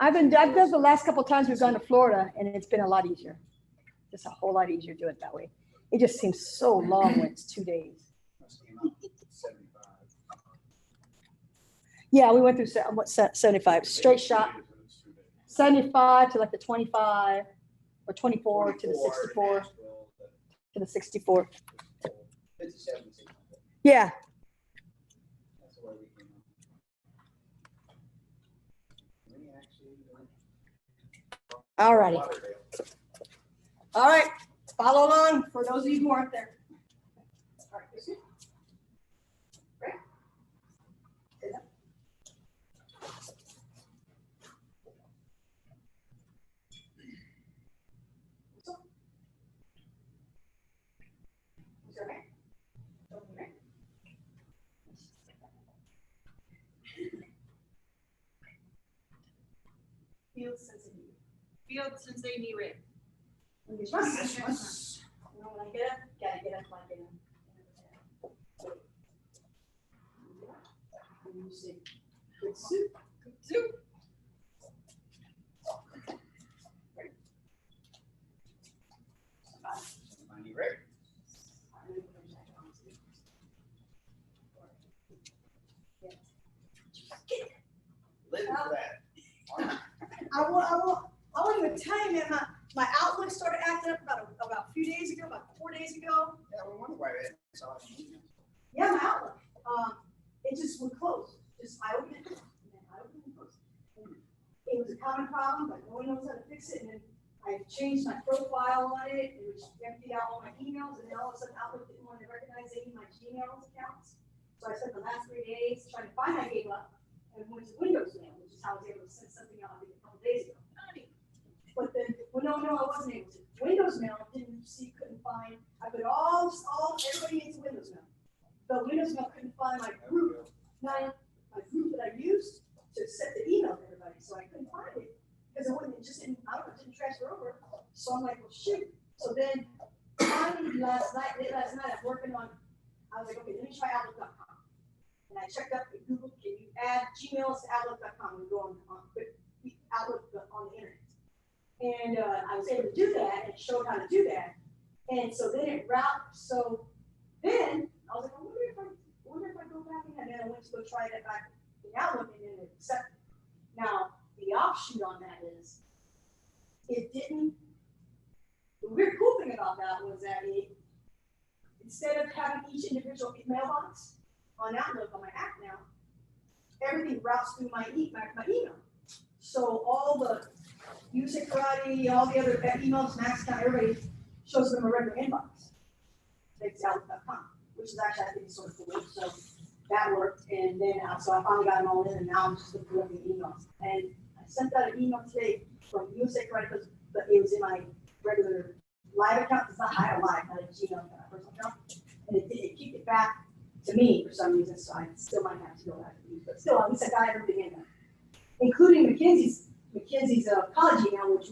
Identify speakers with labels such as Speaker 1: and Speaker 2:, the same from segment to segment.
Speaker 1: I've done the last couple of times we've gone to Florida, and it's been a lot easier. Just a whole lot easier to do it that way. It just seems so long when it's 2 days. Yeah, we went through 75 straight shot. 75 to like the 25 or 24 to the 64 to the 64. Yeah. All righty. All right. Follow along for those of you who aren't there. All right. Right. Field sensitivity.
Speaker 2: Field sensei knee rib.
Speaker 1: When I get up, gotta get up like in. Good soup.
Speaker 2: Good soup.
Speaker 1: I won't even tell you, man, my Outlook started acting up about a few days ago, about 4 days ago.
Speaker 3: Yeah, we wonder why that.
Speaker 1: Yeah, my Outlook. It just would close. I opened it, and then I opened it and closed. And it was a common problem, but no one knows how to fix it. And then I changed my profile on it, and which emptied out all my emails, and then all of a sudden Outlook didn't want to recognize any of my Gmail accounts. So I spent the last 3 days trying to find. I gave up and went to Windows Mail, which is how I was able to send something out a couple days ago. But then, well, no, I wasn't able to. Windows Mail couldn't find. I put all everybody into Windows Mail. But Windows Mail couldn't find my group, my group that I used to set the email to everybody. So I couldn't find it because it didn't transfer over. So I'm like, well, shoot. So then finally last night I'm working on. I was like, okay, let me try Outlook.com. And I checked up at Google. Can you add Gmails to Outlook.com and go on Outlook on the internet? And I was able to do that and showed how to do that. And so then it route. So then I was like, I wonder if I go back in, and then I went to go try that back in Outlook, and then it accepted. Now the offshoot on that is it didn't. The weird cool thing about that was that instead of having each individual mailbox on Outlook on my app now, everything routes through my email. So all the Music Karate, all the other emails, Max account, everybody shows them a regular inbox. It's Outlook.com, which is actually, I think, sort of cool. So that worked. And then, so I finally got them all in, and now I'm just looking at the emails. And I sent out an email today from Music Karate, but it was in my regular live account. It's not I live, not a Gmail account, personal account. And it kicked it back to me for some reason, so I still might have to go back to use. But still, at least I got everything in there, including McKinsey's college email, which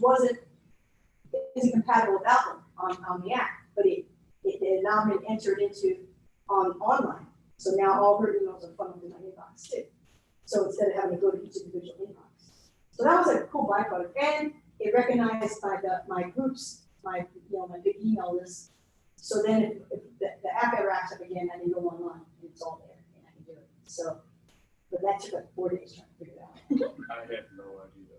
Speaker 1: isn't compatible with Outlook on the app, but it now been entered into online. So now all her emails are funneled in my inbox too. So instead of having to go to each individual inbox. So that was a cool byproduct. And it recognized my groups, my big email list. So then if the app ever acts up again, I can go online and it's all there and I can do it. So, but that took like 4 days trying to figure it out.
Speaker 4: I had no idea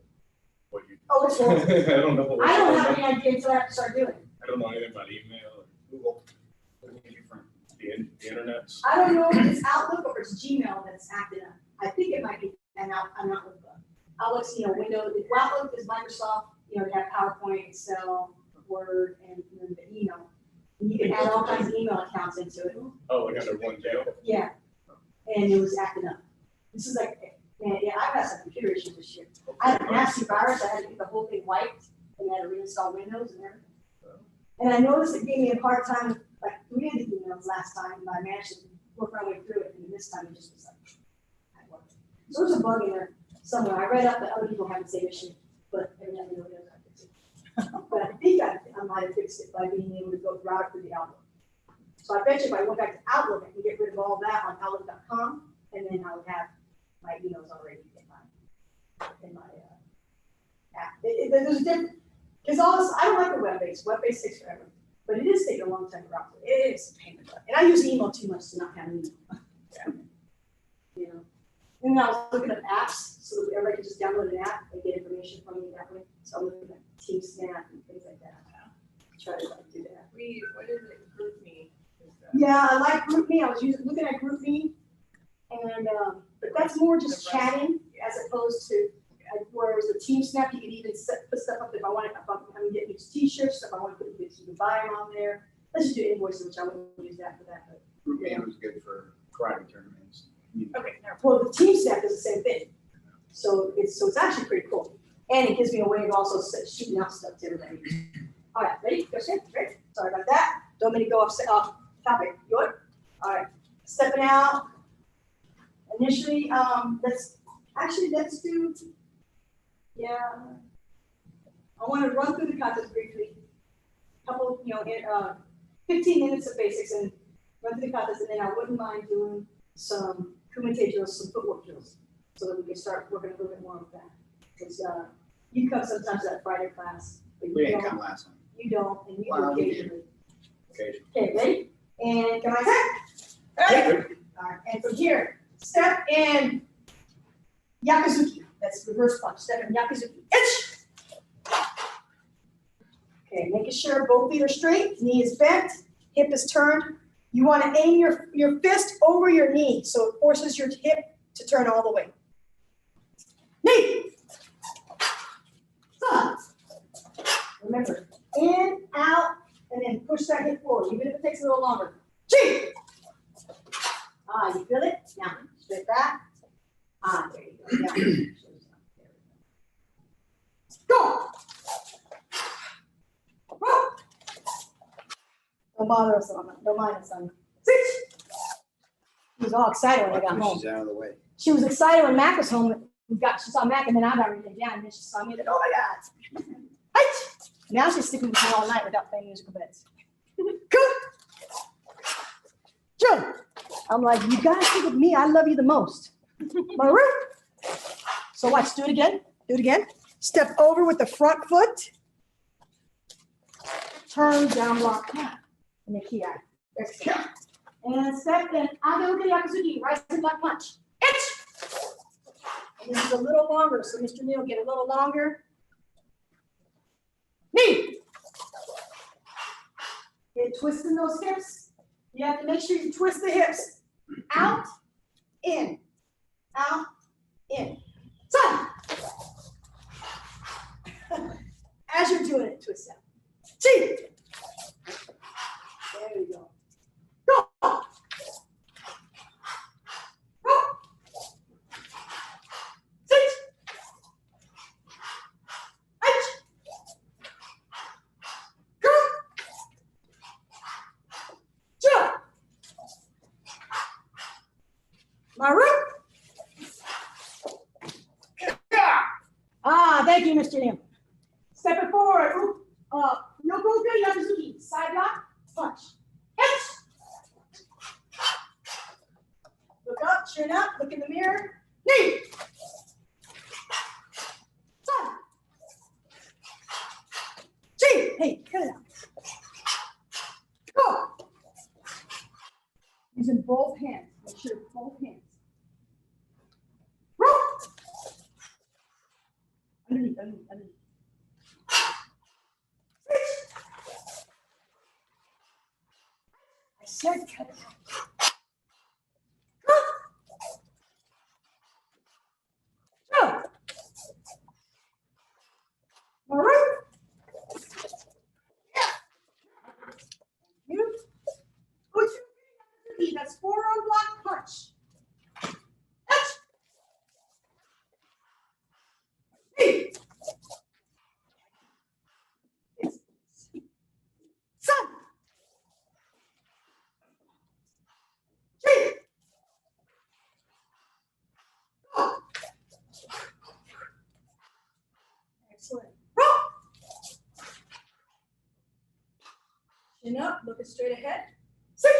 Speaker 4: what you.
Speaker 1: Oh, it's horrible.
Speaker 4: I don't know.
Speaker 1: I don't have any idea until I have to start doing it.
Speaker 4: I don't know anything about email or Google. The internet.
Speaker 1: I don't know if it's Outlook or it's Gmail that's acting up. I think it might be an Outlook. Outlook's, Windows. Outlook is Microsoft. They have PowerPoint, Excel, Word, and then the email. And you can add all kinds of email accounts into it.
Speaker 4: Oh, like under one deal.
Speaker 1: Yeah, and it was acting up. This is like, man, yeah, I've had some computer issues this year. I had a nasty virus. I had to get the whole thing wiped and I had to reinstall Windows and everything. And I noticed it gave me a hard time with like 3 of the emails last time, and I managed to work my way through it. And this time it just was like, I worked. So there's a bug in there somewhere. I read up that other people have the same issue, but evidently nobody knows how to fix it. But I think I'm how to fix it by being able to go route it through the Outlook. So I bet you if I went back to Outlook, I can get rid of all that on Outlook.com, and then I would have my emails already in my app. There's a difference, because also, I don't like the web-based. Web-based takes forever, but it is taking a long time to route. It is a pain in the butt. And I use email too much to not have email. You know. And then I was looking at apps, so that everybody could just download an app and get information from me that way. So I'm looking at Team Snap and things like that. Try to do that.
Speaker 2: What is it? GroupMe?
Speaker 1: Yeah, I like GroupMe. I was looking at GroupMe, and but that's more just chatting as opposed to whereas the Team Snap, you can even put stuff up if I want. If I'm getting these T-shirts, if I want to put these, you can buy them on there. Let's just do invoices, which I wouldn't use that for that. But
Speaker 4: Group A was good for karate tournaments.
Speaker 2: Okay, never
Speaker 1: well, the Team Snap does the same thing. So it's actually pretty cool, and it gives me a way of also shooting out stuff to everybody. All right, ready? Go ahead. Ready? Sorry about that. Don't mean to go off topic. Good. All right, stepping out. Initially, let's do. Yeah. I want to run through the katas briefly. Couple, 15 minutes of basics and run through the katas, and then I wouldn't mind doing some kumite drills, some footwork drills, so that we can start working a little bit more with that. Because you come sometimes to that Friday class, but
Speaker 4: We
Speaker 1: you
Speaker 4: didn't
Speaker 1: don't.
Speaker 4: come last time.
Speaker 1: You don't, and you
Speaker 4: Well,
Speaker 1: do
Speaker 4: we did.
Speaker 1: occasionally.
Speaker 4: Occasionally.
Speaker 1: Okay, ready? And can I attack? Ready? All right, and from here, step in Yakuzuki. That's reverse punch. Step in Yakuzuki. Itch! Okay, making sure both feet are straight, knee is bent, hip is turned. You want to aim your fist over your knee, so it forces your hip to turn all the way. Knee! Son. Remember, in, out, and then push that hip forward, even if it takes a little longer. Chi! You feel it? Now, straight back. There you go. Yeah. Go! Go! Don't bother us, don't mind us, son. She was all excited when I got home.
Speaker 4: She's out of the way.
Speaker 1: She was excited when Mac was home. She saw Mac, and then I got everything down, and then she saw me, and oh my God. Hey! Now she's sticking with me all night without playing musical beds. Good. Joe. I'm like, you gotta stick with me. I love you the most. Maru. So watch, do it again. Do it again. Step over with the front foot. Turn down block. And the key eye. There's the key. And step in. Age Yakuzuki. Rising block punch. Itch. And this is a little longer, so Mr. Neal get a little longer. Knee. You're twisting those hips. You have to make sure you twist the hips. Out, in, out, in. Son. As you're doing it, twist out. Chi. There you go. Go. Go. Sit. H. Go. Jump. Maru. Thank you, Mr. Neal. Step it forward. Yokoga Yakuzuki. Side block. Punch. Hit. Look up, chin up, look in the mirror. Knee. Son. Chi. Hey, cut it out. Go. Using both hands. Make sure both hands. Roll. Underneath. I said cut it out. Go. All right. You. That's forearm block punch. Hey. Son. Hey. Oh. Excellent. Roll. Chin up, looking straight ahead. Sit.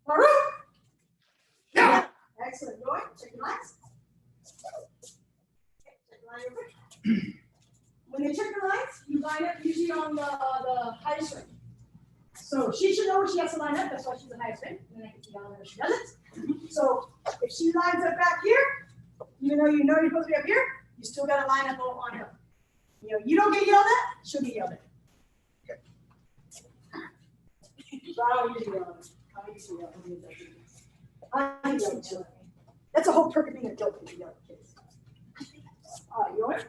Speaker 1: Maru. Yeah. Excellent. Going. Check your lines. Okay, check your line real quick. When they check the lines, you line up usually on the highest rank. So she should know where she has to line up. That's why she's the highest rank. And then I can see down there she doesn't. So if she lines up back here, even though you know you're supposed to be up here, you still got to line up on her. You know, you don't get yelled at, she'll get yelled at. Okay. So I don't usually yell at her. I usually yell at her. That's a whole perk of being an adult when you yell at kids. All right, you ready?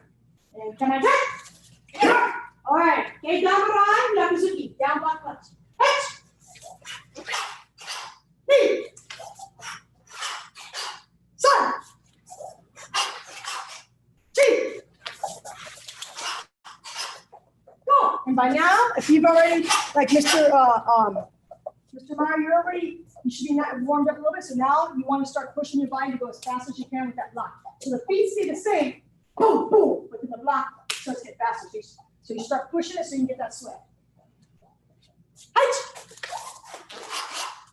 Speaker 1: And can I take? Yeah. All right. Okay, down the line, Yakuzuki. Down block punch. Hitch. Knee. Sun. Chi. Go. And by now, if you've already, like Mr. Meyer, you should be warmed up a little bit. So now you want to start pushing your body to go as fast as you can with that block. So the feet stay the same. Boom, boom. But then the block starts to get faster. So you start pushing it so you can get that sweat. Height.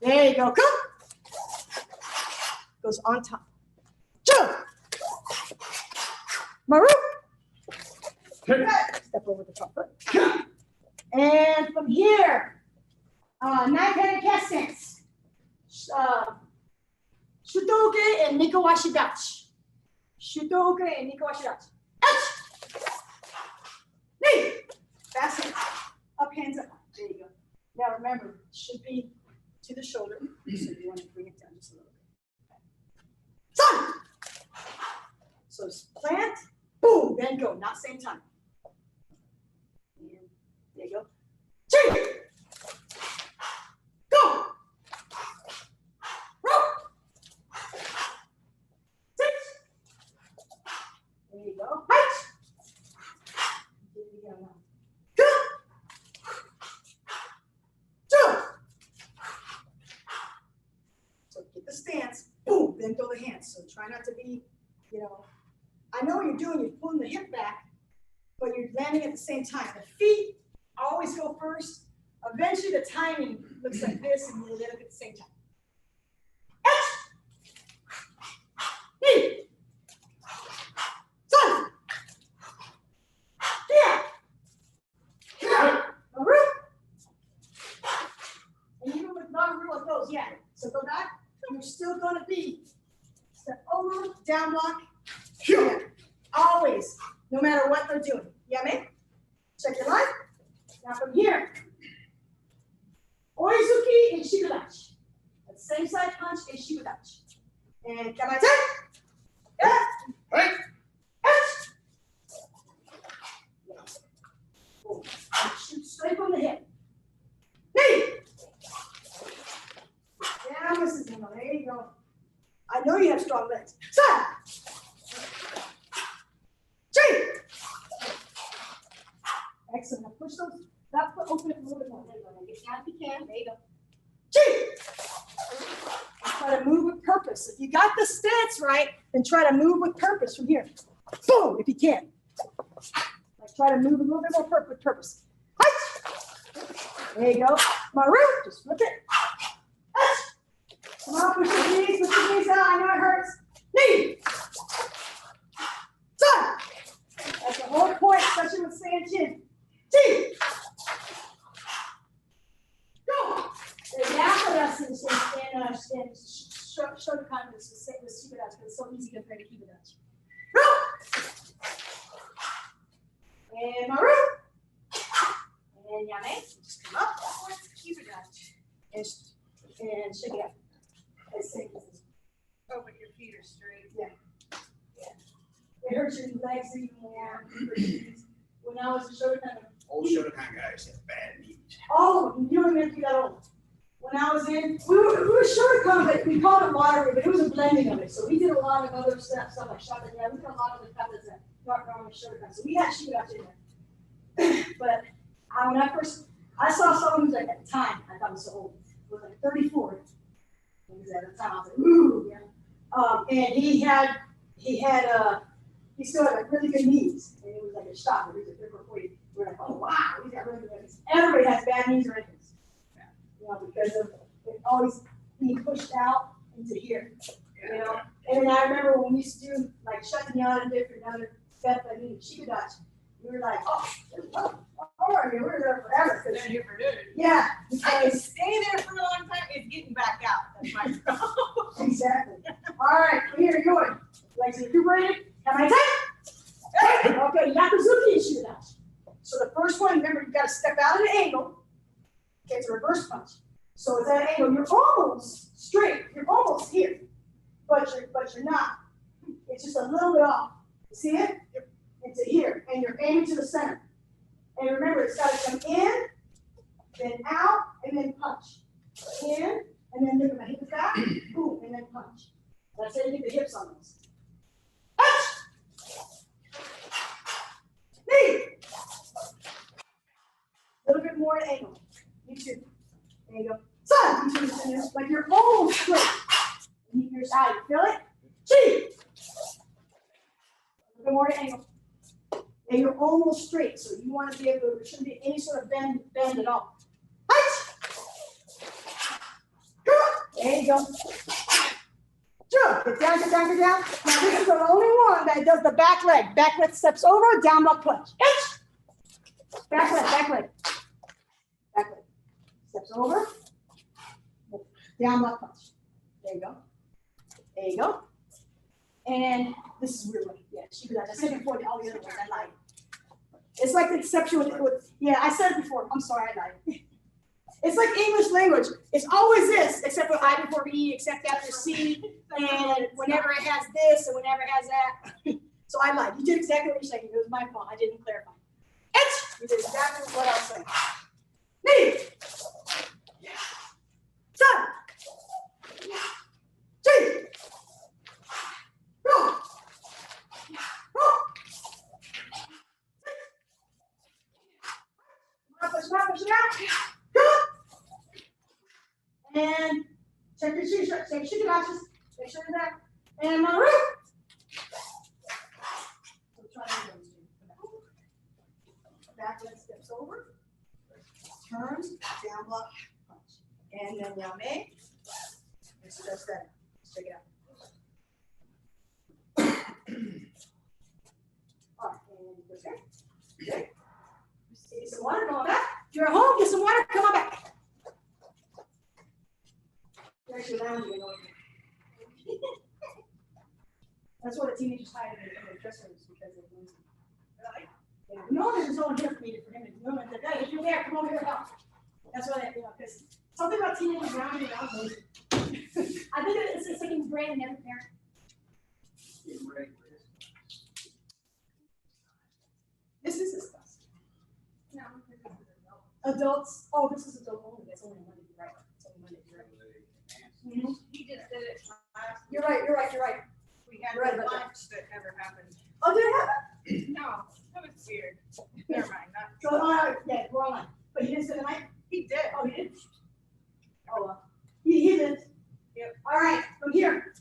Speaker 1: There you go. Come. Goes on top. Jump. Maru. Step over the top foot. And from here, knife-handed cast stance. Shutoge and Nikowashi dachi. Shutoge and Nikowashi dachi. Knee. Fast hands. Up, hands up. There you go. Now remember, it should be to the shoulder. So you want to bring it down just a little bit. Sun. So plant, boom, then go. Not same time. And there you go. Chi. Go. Rope. Sit. There you go. Height. So get the stance, boom, then throw the hands. So try not to be, I know what you're doing, you're pulling the hip back, but you're landing at the same time. The feet always go first. Eventually the timing looks like this and you'll land at the same time. Knee. Sun. Yeah. Maru. And even with non-real it goes, yeah. So go back, you're still gonna be step over, down block, here. Always, no matter what they're doing. Yeah, man? Check your line. Now from here, Oizuki and Shikudachi. That same side punch and Shikudachi. And can I take? Yeah.
Speaker 4: Right.
Speaker 1: Shoot straight from the hip. Knee. Yeah, Mrs. Nemo. There you go. I know you have strong legs. Sun. Chi. Excellent. Now push those. That foot open it a little bit more. There you go. Get down if you can. There you go. Chi. And try to move with purpose. If you got the stance right, then try to move with purpose from here. Boom, if you can. Like try to move a little bit more with purpose. There you go. Maru, just flip it. Come on, push your knees out. I know it hurts. Knee. Sun. That's the whole point, especially with sand chin. Chi. Go. There's Yakuza and shoulder confidence with Shikudachi because it's so easy compared to Kibudachi. Go. And Maru. And Yame. Just come up. And shake it up.
Speaker 2: Oh, but your feet are straight.
Speaker 1: Yeah. It hurts your legs even more. When I was a Shotokan,
Speaker 4: Old Shotokan guys have bad knees.
Speaker 1: oh, you don't even have to be that old. When I was in, we were Shotokan, but we called it lottery, but it was a blending of it. So we did a lot of other stuff like Shotokan. Yeah, we did a lot of the katas that weren't normal Shotokan. So we had Shikudachi in there. But when I saw someone who's like at the time, I thought was so old, was like 34. at the time. I was like, ooh, yeah. And he still had like really good knees, and it was like a shock. He was a different weight. We were like, oh wow, he's got really good knees. Everybody has bad knees or ankles, you know, because of it always being pushed out into here, you know. And then I remember when we used to do like shutting out and different other stuff, I mean, shikadachi. We were like, oh, I mean, we were there forever.
Speaker 2: They're here for good.
Speaker 1: Yeah,
Speaker 2: I can
Speaker 1: because
Speaker 2: stay there for a long time. It's getting back out. That's my problem.
Speaker 1: exactly. All right, here you're going. Legs recuperated. Am I tight? Okay, Yakuzuki shikadachi. So the first one, remember, you got to step out at an angle. Okay, it's a reverse punch. So at that angle, you're almost straight. You're almost here, but you're not. It's just a little bit off. See it?
Speaker 4: Yep.
Speaker 1: Into here, and you're aiming to the center. And remember, it's got to come in, then out, and then punch. In, and then look at my hip back, boom, and then punch. That's how you get the hips on this. Punch! Knee! A little bit more at angle. You too. There you go. Sun! You turn the like you're almost straight. Keep your side. Feel it? Chi! A little bit more at angle. And you're almost straight, so you want to be able to, there shouldn't be any sort of bend at all. There you go. Jump. Get down, get down, get down. Now this is the only one that does the back leg. Back leg steps over, down block punch. Back leg, back leg. Back leg. Steps over, down block punch. There you go. There you go. And this is weird one. Yeah, she could. I said it before, all the other ones I lied. It's like the exception with yeah, I said it before. I'm sorry, I lied. It's like English language. It's always this, except for I before E, except after C, and whenever it has this and whenever it has that. So I lied. You did exactly what you're saying. It was my fault. I didn't clarify. You did exactly what I was saying. Knee. Sun. Chi. Go. Push it out. Go. And check your shoes, check your shoe latches. Make sure you're there. And my root. Back leg steps over. Turns, down block, punch. And then yame. Let's just that. Let's check it out. All right, and go there. Okay. Get some water, come on back. If you're at home, get some water, come on back. You're actually lounging and going. That's what the teenagers hide in the dressing rooms because they're losing. Yeah. No, there's no one here for me for him to know that. Hey, if you're there, come over here and help. That's why they, you know, because something about teenagers lounging around losing. I think it's like ingrained in every parent. This is disgusting. No. Adults, oh, this is adult only. That's only Monday, right? It's only Monday, right? Mm-hmm.
Speaker 2: He just did it last.
Speaker 1: You're right.
Speaker 2: We had
Speaker 1: Right
Speaker 2: no
Speaker 1: about
Speaker 2: lunch that ever happened.
Speaker 1: Oh, did it happen?
Speaker 2: No, that was weird. Never mind.
Speaker 1: So, yeah, we're online. But he didn't spend the night?
Speaker 2: He did.
Speaker 1: Oh, he did? Oh, well. He did.
Speaker 2: Yep.
Speaker 1: All right, from here.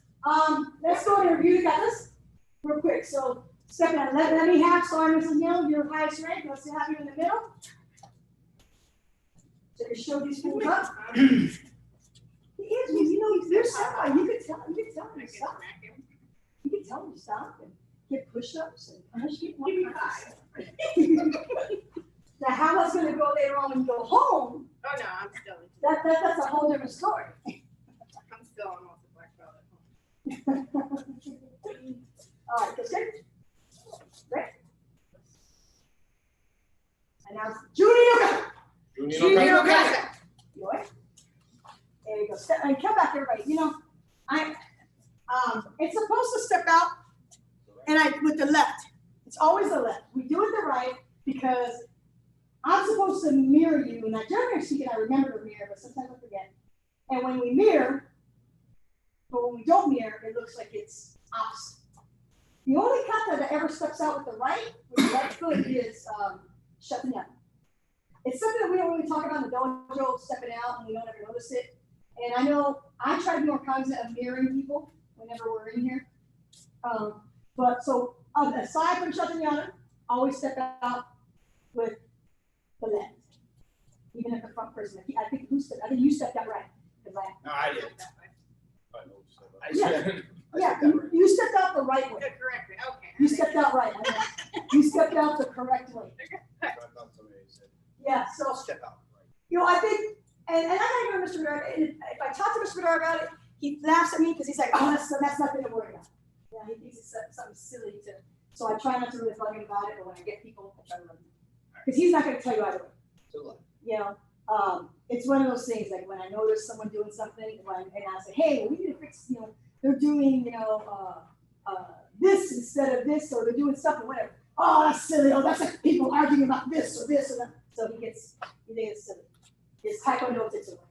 Speaker 1: Let's go and review the katas real quick. So, second, let me have, sorry, Mrs. Neal, your highest rank. Let's have you in the middle. So, you show these fools up. He is, you know, they're shy. You could tell him to stop. You could tell him to stop and get push-ups and punch. Give me 5. Now, how that's going to go later on when you go home,
Speaker 2: Oh no, I'm still.
Speaker 1: that's a whole different story.
Speaker 2: I'm still almost a black belt at home.
Speaker 1: All right, that's good. Great. And now it's junino.
Speaker 4: Junino kata.
Speaker 1: There you go. Step, and come back, everybody. You know, it's supposed to step out, and with the left. It's always the left. We do it the right because I'm supposed to mirror you, and I generally speaking, I remember to mirror, but sometimes I forget. And when we mirror, but when we don't mirror, it looks like it's opposite. The only kata that ever steps out with the right foot is shuffling up. It's something that we don't really talk about in the dojo, stepping out, and we don't ever notice it. And I know I try to be more cognizant of mirroring people whenever we're in here. But so aside from shutting the other, always step out with the left, even if the front person. I think you stepped out right.
Speaker 4: No, I did.
Speaker 2: That way.
Speaker 4: I know, so I
Speaker 1: Yeah.
Speaker 4: said- I
Speaker 1: Yeah,
Speaker 4: said that right.
Speaker 1: you stepped out the right way.
Speaker 2: Correct me, okay.
Speaker 1: You stepped out right. You stepped out the correct way.
Speaker 4: I thought somebody said,
Speaker 1: Yeah, so,
Speaker 4: step out. Right.
Speaker 1: you know, I think, and I gotta go to Mr. Bedard, and if I talk to Mr. Bedard about it, he laughs at me because he's like, oh, that's nothing to worry about. Yeah, he thinks it's something silly to, so I try not to really bug him about it, but when I get people, I try to let him know. Because he's not gonna tell you either way.
Speaker 4: To the left.
Speaker 1: You know, it's one of those things, like when I notice someone doing something, and I say, hey, well, we need to fix, you know, they're doing, you know, this instead of this, or they're doing something, whatever. Oh, that's silly, oh, that's like people arguing about this or that. So he thinks it's silly. His taekwondo takes over.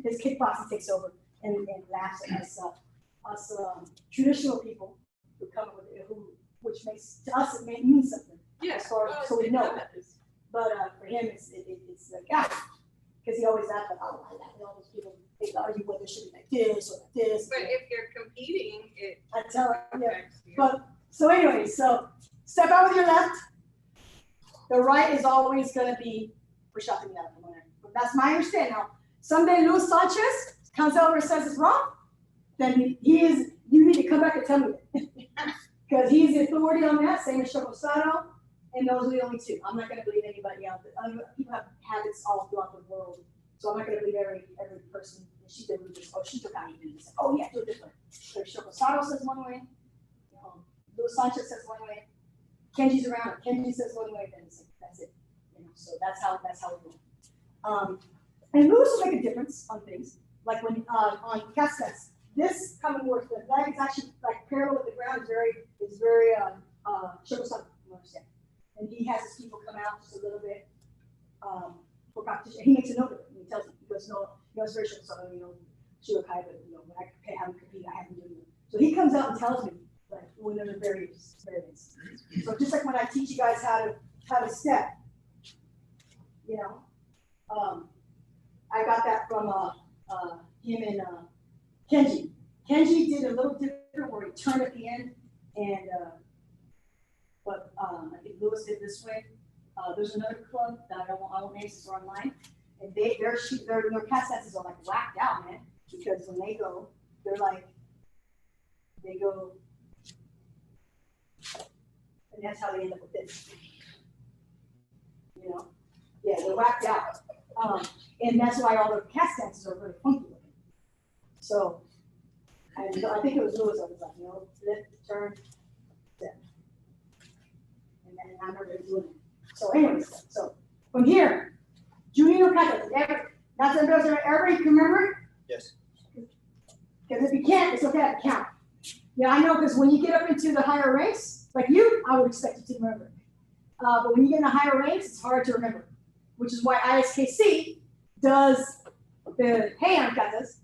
Speaker 1: His kickboxing takes over and laughs at us traditional people who come with it, which makes, to us, it may mean something.
Speaker 2: Yeah.
Speaker 1: As far as, so we know. But for him, it's like, because he always acts like, oh, I like all those people, they argue whether it should be like this or like this.
Speaker 2: But if you're competing, it
Speaker 1: I tell her, yeah.
Speaker 2: affects you.
Speaker 1: But, so anyway, so step out with your left. The right is always gonna be for shutting down the winner. That's my understanding. Now, someday Luis Sanchez comes over and says it's wrong, then you need to come back and tell me that. Because he's the authority on that, same as Shoko Sato. And those are the only two. I'm not going to believe anybody out there. People have habits all throughout the world, so I'm not going to believe every person. She did just, oh, she took out even this. Oh yeah, do it different. So Shoko Sato says one way. Luis Sanchez says one way. Kenji's around. Kenji says one way. Then that's it. You know, so that's how we go. And Luis will make a difference on things. Like when on cast this coming work, the leg is actually like parallel with the ground. Is very Shoko Sato. You understand? And he has his people come out just a little bit for competition. He makes a note of it, and he tells them, he goes, no, it's very short, so, you know, Shirokai, but, you know, when I have him compete, I have him doing it. So he comes out and tells me, like, when there's variants. So just like when I teach you guys how to step, you know, I got that from him and Kenji. Kenji did a little different where he turned at the end, and but I think Lewis did this way. There's another club that I won't name since we're online, and their cast stances are like whacked out, man. Because when they go, they go, and that's how they end up with this. You know, yeah, they're whacked out, and that's why all their cast stances are very funky looking. So, I think it was Lewis. I was like, you know, flip, turn, step. And I'm not really doing it. So anyways, so from here, junino kata. Everybody can remember?
Speaker 4: Yes.
Speaker 1: Because if you can't, it's okay to count. Yeah, I know, because when you get up into the higher ranks, like you, I would expect you to remember. But when you get in the higher ranks, it's hard to remember. Which is why ISKC does the heian katas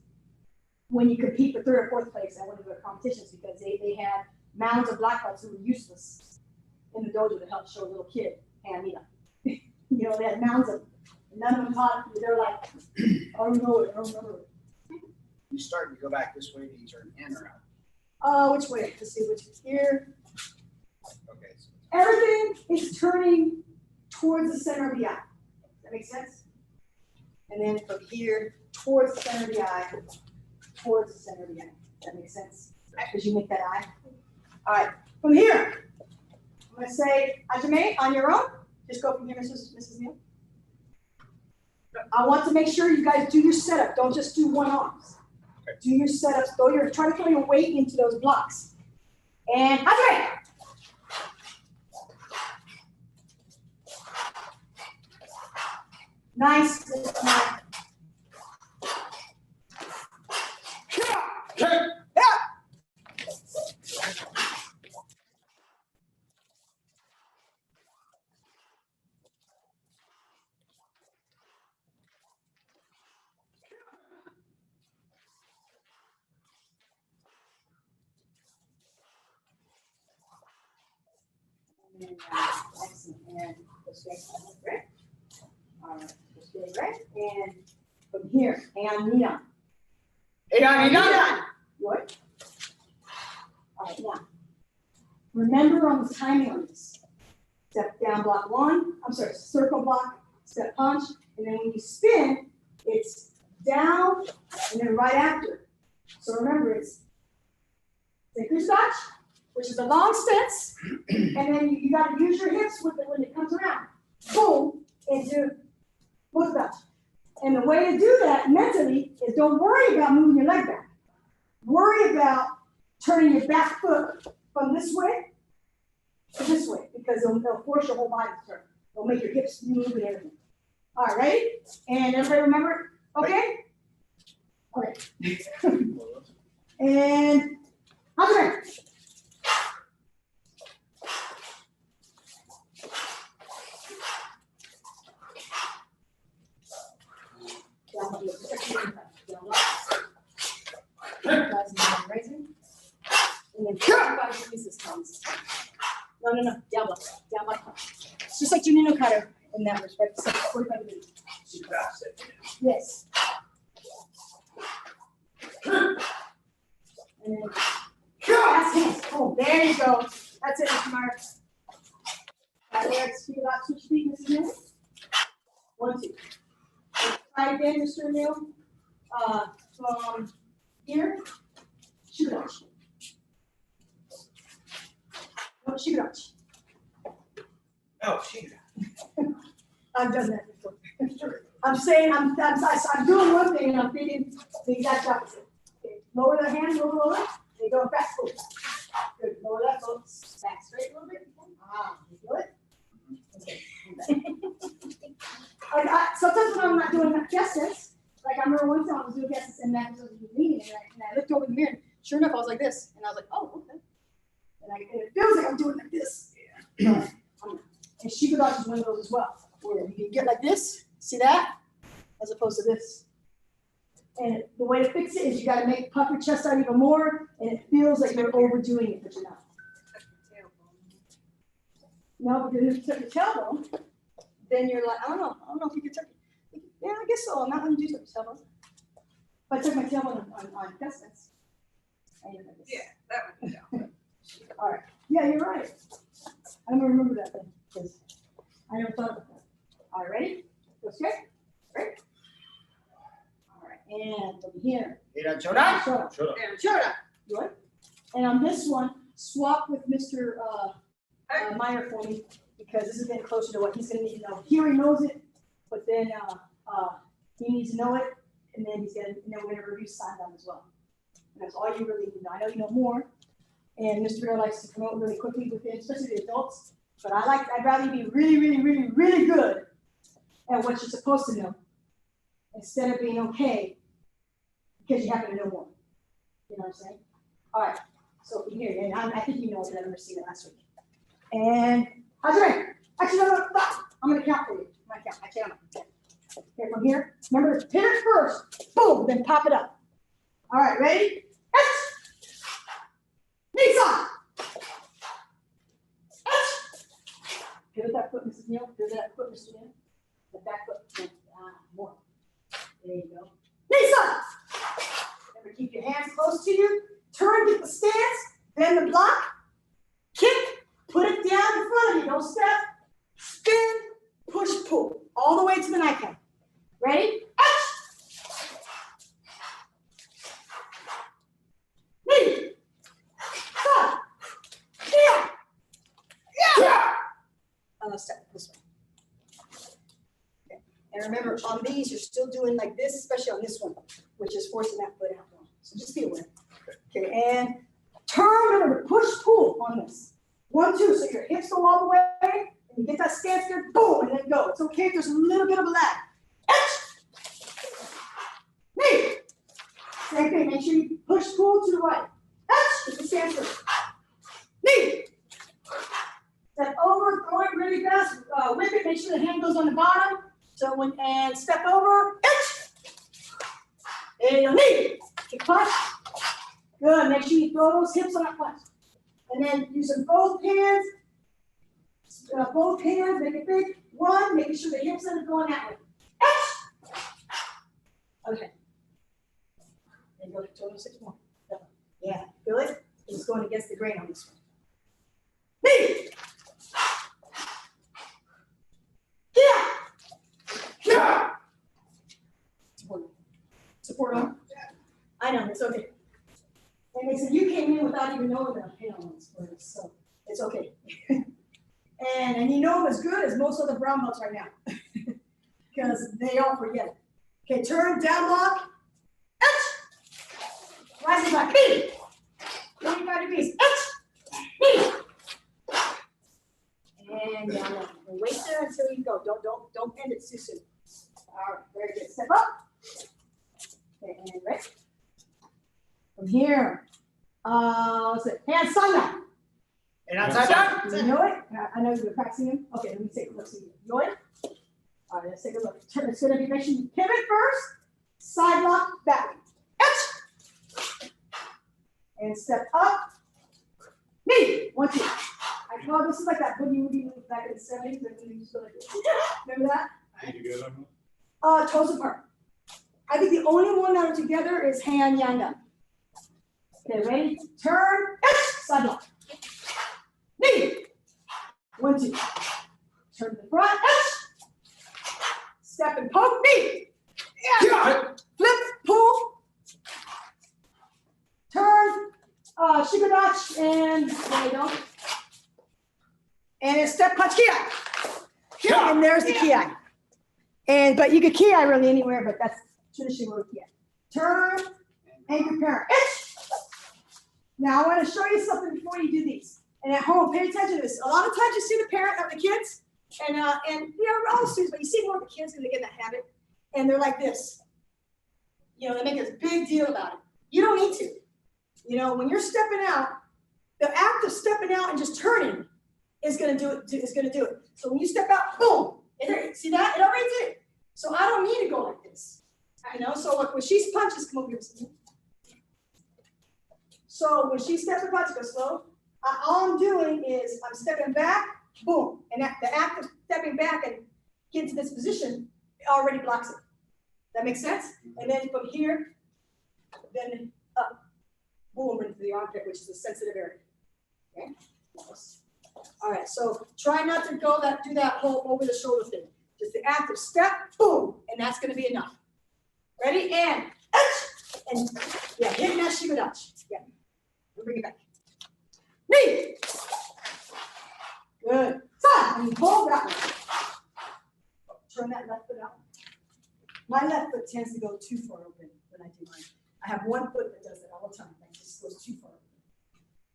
Speaker 1: when you compete for 3rd or 4th place at one of their competitions, because they had mounds of black belts who were useless in the dojo to help show a little kid, hey, Anita. You know, they had mounds of them. None of them taught, they're like, I don't know it, I don't remember it.
Speaker 4: You start, you go back this way, do you turn in or out?
Speaker 1: Which way? Let's see, which here.
Speaker 4: Okay. So
Speaker 1: Everything is turning towards the center of the eye. Does that make sense? And then from here, towards the center of the eye, towards the center of the eye. Does that make sense? Because you make that eye. All right, from here, I'm going to say, Ajime, on your own, just go from here, Mrs. Neal. I want to make sure you guys do your setup. Don't just do one arms.
Speaker 4: Okay.
Speaker 1: Do your setups. Try to throw your weight into those blocks. And Ajime. Nice. Excellent. And go straight right. All right, go straight right. And from here, and Nina. Godan. Good. All right, now, remember on the timing on this. Step down, block one, circle block, step punch, and then when you spin, it's down and then right after. So remember, it's finger scotch, which is a long stance, and then you gotta use your hips with it when it comes around. Boom, into both scotch. And the way to do that mentally is don't worry about moving your leg back. Worry about turning your back foot from this way to this way, because they'll force your whole body to turn. They'll make your hips move and everything. All right, ready? And everybody remember? Okay? Okay. And how's it? Raising. And then everybody uses thumbs. No, down block. It's just like junino kata in that respect. It's like 45 degrees. Yes. And then last hands. Oh, there you go. That's it, Mr. Mark. Let's figure out switch feet, Mrs. Neal. 1, 2. Try again, Mr. Neal. From here, shoot out. No, shoot out.
Speaker 4: Oh, shoot.
Speaker 1: I've done that before. I'm saying, I'm doing one thing and I'm thinking the exact opposite. Okay. Lower the hand, lower. They go back forward. Good. Lower that foot. Back straight a little bit. You feel it? Okay. Sometimes when I'm not doing that distance, like I remember one time I was doing distance and Matt was leaning and I looked over the mirror and sure enough I was like this and I was like, oh, okay. And it feels like I'm doing like this. Yeah. And Shibudachi is one of those as well, where you can get like this, see that, as opposed to this. And the way to fix it is you got to puff your chest out even more, and it feels like you're overdoing it, but you're not. No, because if you took your tailbone, then you're like, I don't know if you could tuck it. Yeah, I guess so. I'm not going to do some tailbone. If I took my tailbone on distance, I end up like this.
Speaker 2: Yeah, that would be down.
Speaker 1: All right. Yeah, you're right. I'm going to remember that then, because I never thought about that. All right, ready? Go straight. Right? All right, and over here.
Speaker 4: Shoda.
Speaker 2: Shoda.
Speaker 1: Good. And on this one, swap with Mr. Meyer for me, because this is getting closer to what he's going to need to know. Here he knows it, but then he needs to know it, and then we're going to review sign down as well. And that's all you really need to know. I know you know more, and Mr. Bear likes to promote really quickly with it, especially the adults. But I'd rather you be really, really, really, really good at what you're supposed to know, instead of being okay because you happen to know more. You know what I'm saying? All right. So from here, and I think you know that I remember seeing it last week. And how's it going? Actually, no, stop. I'm gonna count for you. I count. Okay, from here. Remember to hit it first. Boom, then pop it up. All right, ready? Knees on. Pivot that foot, Mrs. Neal. Pivot that foot, Mr. Neal. The back foot. More. There you go. Knees up. Remember, keep your hands close to you. Turn, get the stance. Bend the block. Kick. Put it down in front of you. Don't step. Spin. Push, pull. All the way to the nightcap. Ready? Knee. Stop. Yeah. Step this way. Okay. And remember, on these, you're still doing like this, especially on this one, which is forcing that foot out. So just be aware. Okay, and turn, remember to push, pull on this. 1, 2, so your hips go all the way, and you get that stance there, boom, and then go. It's okay if there's a little bit of a lag. Knee. Same thing, make sure you push, pull to the right. Get the stance there. Knee. Step over, throw it really fast, whip it, make sure the hand goes on the bottom. So and step over, and your knee. Kick punch. Good, make sure you throw those hips on that punch. And then using both hands, make it big. 1, making sure the hips are going that way. Okay. And go. little 6 more. Yeah, feel it? It's going against the grain on this one. Knee! Yeah! Support arm. I know, it's okay. And they said you came in without even knowing the ones for this, so it's okay. and you know as good as most of the brown belts right now. Because they all forget it. Okay, turn, down block. Rising back, knee. 25 degrees. Knee. And down low. Wait there until you go. Don't end it too soon. All right, very good. Step up. Okay, and right. From here, what's it? Hand sanda.
Speaker 3: And outside down.
Speaker 1: Do you know it? I know you're practicing them. Okay, let me take a look. See, you know it? All right, let's take a look. It's going to be make sure you pivot first, side lock, back. And step up. Knee. 1, 2. I call this is like that boogie woogie move back in the 70s. Remember that?
Speaker 4: Did you get them?
Speaker 1: Toes apart. I think the only one that are together is hand yanda. Okay, ready? Turn. Side lock. Knee. 1, 2. Turn to the front. Step and poke. Knee. Yeah. Flip. Pull. Turn. Shikodachi and there you go. And step punch kihon.
Speaker 3: Yeah.
Speaker 1: And there's the kihon. And but you could kihon really anywhere, but that's traditional word kihon. Turn and compare. Now I want to show you something before you do these. And at home, pay attention to this. A lot of times you see the parent of the kids, and you know all the students, but you see more of the kids when they get in that habit, and they're like this. You know, they make a big deal about it. You don't need to. You know, when you're stepping out, the act of stepping out and just turning is going to do it. Is going to do it. So when you step out, boom! See that? It already did it. So I don't need to go like this. I know. So look, when she punches, come over here. So when she steps and punches, go slow. All I'm doing is I'm stepping back, boom, and the act of stepping back and get into this position already blocks it. That makes sense? And then from here, then up, boom, into the armpit, which is a sensitive area. Okay. All right. So try not to do that whole over the shoulder thing. Just the act of step, boom, and that's going to be enough. Ready? And yeah, hitting that shikodachi. Yeah. We'll bring it back. Knee. Good. Side. And hold that one. Turn that left foot out. My left foot tends to go too far open when I do mine. I have one foot that does it all the time. That just goes too far open.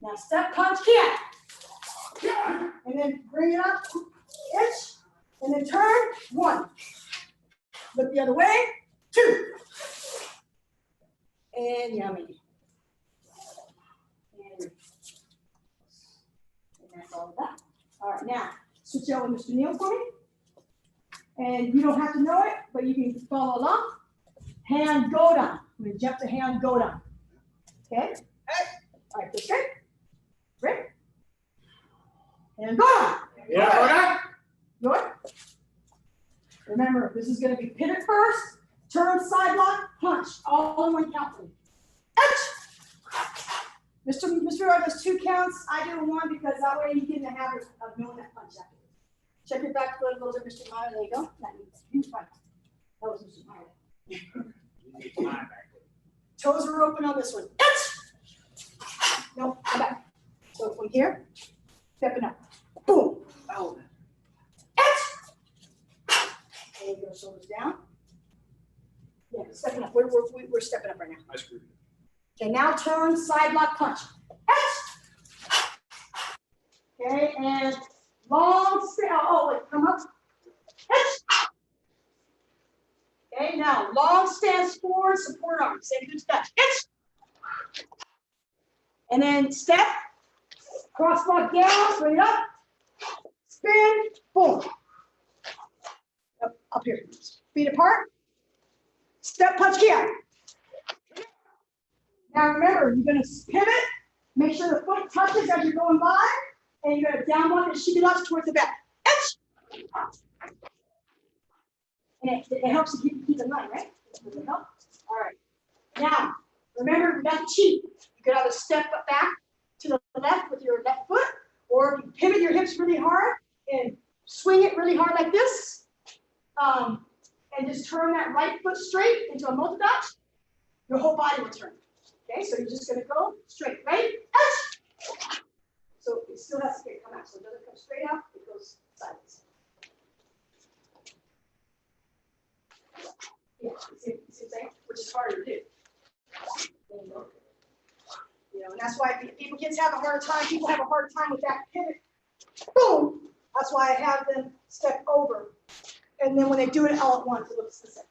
Speaker 1: Now step, punch, kihon. And then bring it up. And then turn. 1. Look the other way. 2. And yummy. And that's all of that. All right, now switch out with Mr. Neal for me. And you don't have to know it, but you can follow along. Hand godan. We're going to jump to hand godan. Okay? All right, go straight. Straight. And godan.
Speaker 3: Yeah, godan.
Speaker 1: Good. Remember, this is going to be pivot first, turn, side lock, punch, all in one count. Mr. does 2 counts. I do 1 because that way you get in the habit of knowing that punch after. Check your back foot a little bit, Mr. Meyer. There you go. That means huge punch. That was Mr. Meyer. Toes are open on this one. No, come back. So from here, stepping up. Boom. Oh. And go shoulders down. Yeah, stepping up. We're stepping up right now.
Speaker 4: I screwed it.
Speaker 1: Okay, now turn, side lock, punch. Okay, and long stay. Oh, wait, come up. Okay, now long stance forward, support arm. Same good touch. And then step, cross walk down, bring it up, spin, boom. Up here. Feet apart. Step, punch, kihon. Now remember, you're going to pivot, make sure the foot touches as you're going by, and you're going to down block and shikodachi towards the back. And it helps you keep in line, right? Does it help? All right. Now, remember, that's cheap. You could either step back to the left with your left foot, or you pivot your hips really hard and swing it really hard like this, and just turn that right foot straight into a multi-dot. Your whole body will turn. Okay, so you're just gonna go straight, right? So it still has to come out, so it doesn't come straight out, it goes sideways. Yeah, see what I'm saying? Which is harder to do. There you go. You know, and that's why kids have a harder time, people have a harder time with that pivot. Boom! That's why I have them step over. And then when they do it all at once, it looks the same.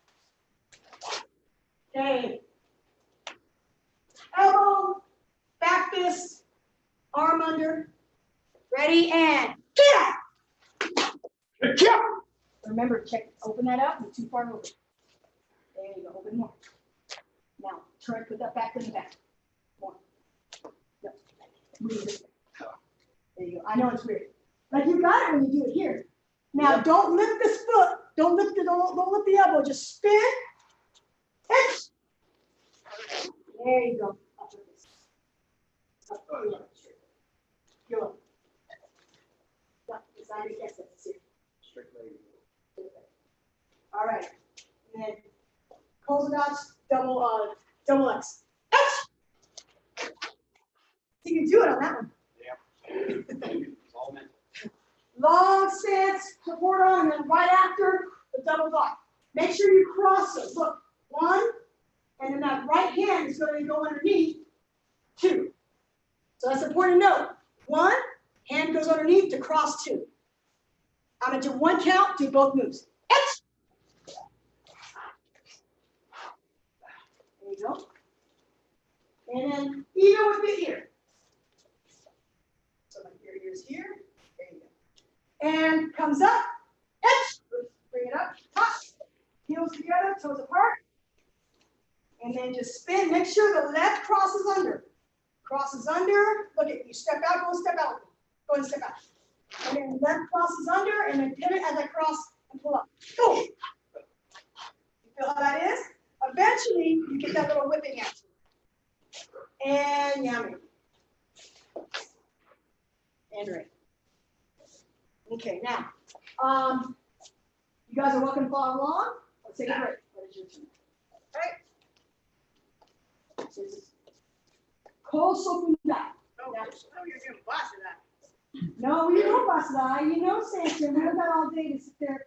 Speaker 1: Okay. Elbow, back fist, arm under. Ready, and kick! Remember, check, open that up, you're too far over. There you go, open more. Now, turn, put that back in the back. More. No. Move this way. There you go. I know it's weird. Like you got it when you do it here. Now, don't lift this foot. Don't lift the elbow. Just spin. Hitch. There you go. Up with this. Up. Go up. Up. This side of the here. All right. And then kosokundai, double X. Hitch. You can do it on that one.
Speaker 4: It's all mental.
Speaker 1: Long stance, support on, and then right after the double block. Make sure you cross it. Look, one, and then that right hand is going to go underneath, two. So that's important to note. One, hand goes underneath to cross two. I'm going to do one count, do both moves. X. There you go. And then even with the ear. So my ear is here. There you go. And comes up, X. Bring it up, top, heels together, toes apart. And then just spin. Make sure the left crosses under. Crosses under. Look at you. Step out. Go and step out. Go and step out. And then left crosses under, and then pivot as I cross and pull up. Go. You feel how that is? Eventually, you get that little whipping action. And yummy. And right. Okay, now, you guys are welcome to follow along. Let's take a break. What is your turn? All right. So this is kosokundai.
Speaker 2: Oh, you're doing a class of that.
Speaker 1: No, we know Basadai. You know Sanskrit. We have that all day to sit there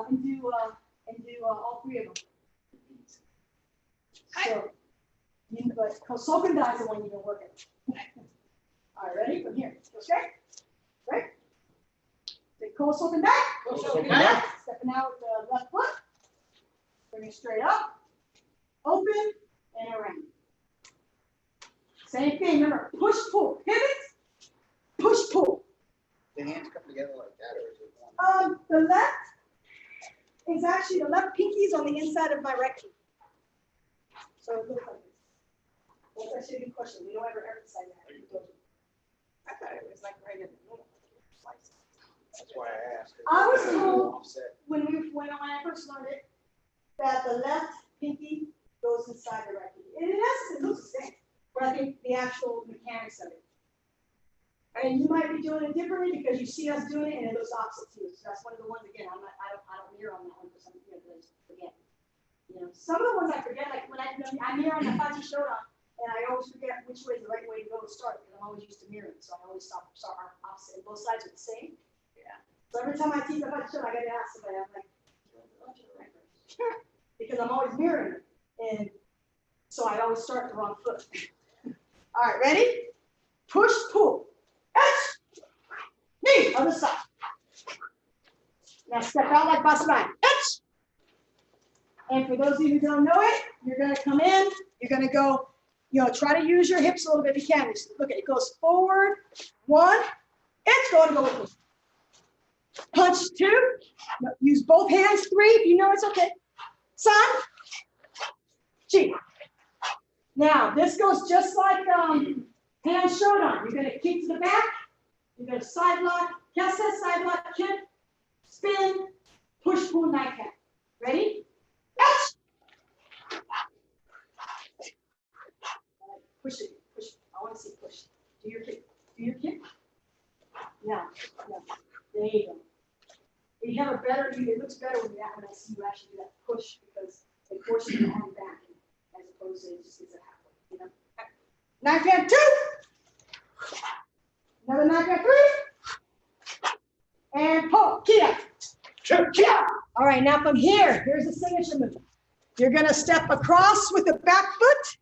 Speaker 1: and do all three of them. So, but kosokundai is the one you've been working. All right, ready? From here. Go straight. Right? Kosokundai.
Speaker 3: Kosokundai.
Speaker 1: Stepping out with the left foot. Bring it straight up. Open and around. Same thing. Remember, push, pull. Pivot. Push, pull.
Speaker 4: The hands come together like that, or is it one?
Speaker 1: The left is actually, the left pinky is on the inside of my right knee. So it looks like this. That's actually a good question. We don't ever emphasize that.
Speaker 2: I thought it was like right in the middle.
Speaker 4: That's why I asked.
Speaker 1: I was told
Speaker 4: Offset.
Speaker 1: when I first learned it that the left pinky goes inside the right pinky. And in essence, it looks the same, but I think the actual mechanics of it. And you might be doing it differently because you see us doing it and it looks opposite to you. So that's one of the ones again. I don't mirror on that one for some people that forget. You know, some of the ones I forget, like when I mirror on the Hachi Shodan, and I always forget which way is the right way to go to start because I'm always used to mirroring, so I always start opposite. And both sides are the same.
Speaker 2: Yeah.
Speaker 1: So every time I teach the Hachi Shodan, I got to ask somebody. I'm like, because I'm always mirroring, and so I always start the wrong foot. All right, ready? Push, pull. X. Knee, other side. Now step out like Basadai. X. And for those of you who don't know it, you're going to come in. You're going to go, try to use your hips a little bit if you can. Look at it. It goes forward. One. It's going to go with me. Punch two. Use both hands. Three. If you know it's okay. San. Chi. Now, this goes just like hand shodan. You're going to kick to the back. You're going to side lock, kese, side lock, kick, spin, push, pull, nightcap. Ready? X. Push it, push it. I want to see it push. Do your kick. Do your kick. Now, there you go. You have a better, it looks better when I see you actually do that push because it forces your arm back as opposed to it just gets it halfway, you know? Knife hand 2. Another knife hand 3. And pull, kia. Kia. All right, now from here, here's the signature move. You're gonna step across with the back foot